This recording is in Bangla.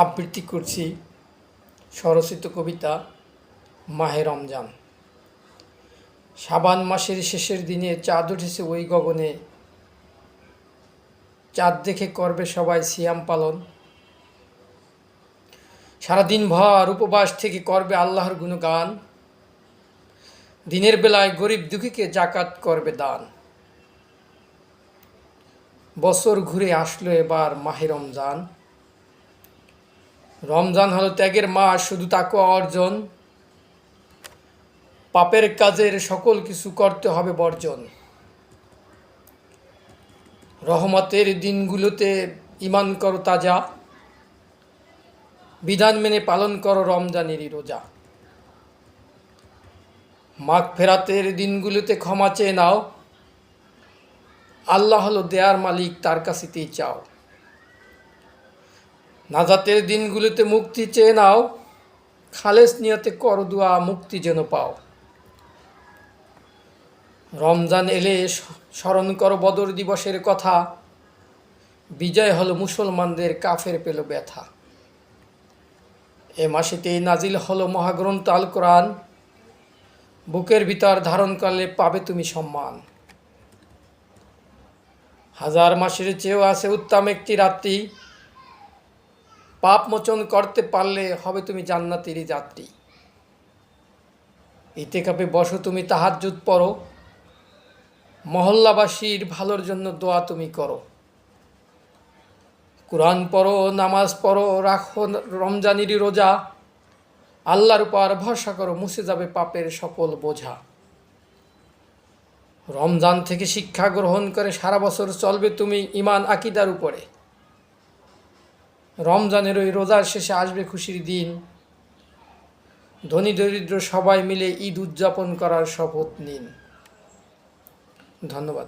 আবৃত্তি করছি স্বরচিত কবিতা মাহে রমজান। শাবান মাসের শেষের দিনে চাঁদ উঠেছে ওই গগনে, চাঁদ দেখে করবে সবাই সিয়াম পালন। সারাদিন ভর উপবাস থেকে করবে আল্লাহর গুণগান, দিনের বেলায় গরিব দুঃখীকে জাকাত করবে দান। বছর ঘুরে আসলো এবার মাহে রমজান। রমজান হলো ত্যাগের মাস, শুধু তাকওয়া অর্জন, পাপের কাজের সকল কিছু করতে হবে বর্জন। রহমতের দিনগুলোতে ঈমান করো তাজা, বিধান মেনে পালন করো রমজানেরই রোজা। মাগফিরাতের দিনগুলোতে ক্ষমা চেয়ে নাও, আল্লাহ হলো দেয়ার মালিক, তার কাছেতেই চাও। নাজাতের দিনগুলোতে মুক্তি চেয়ে নাও, খালেস নিয়তে করো দুয়া, মুক্তি যেন পাও। রমজান এলে স্মরণ করো বদর দিবসের কথা, বিজয় হলো মুসলমানদের, কাফের পেল ব্যথা। এ মাসেতেই নাজিল হলো মহাগ্রন্থ আল কোরআন, বুকের ভিতর ধারণ করলে পাবে তুমি সম্মান। হাজার মাসের চেয়েও আছে উত্তম একটি রাত্রি, পাপ মোচন করতে পারলে হবে তুমি জান্নাতেরই যাত্রী। ইতিকাফে বসো তুমি, তাহাজ্জুদ পড়ো, মহল্লাবাসীর ভালোর জন্য দোয়া তুমি করো। কুরআন পড়ো, নামাজ পড়ো, রাখো রমজানেরই রোজা, আল্লাহর উপর ভরসা করো, মুছে যাবে পাপের সকল বোঝা। রমজান থেকে শিক্ষা গ্রহণ করে সারা বছর চলবে তুমি ঈমান আকীদার উপরে। রমজানের ওই রোজার শেষে আসবে খুশির দিন, ধনী দরিদ্র সবাই মিলে ঈদ উদযাপন করার শপথ নিন। ধন্যবাদ।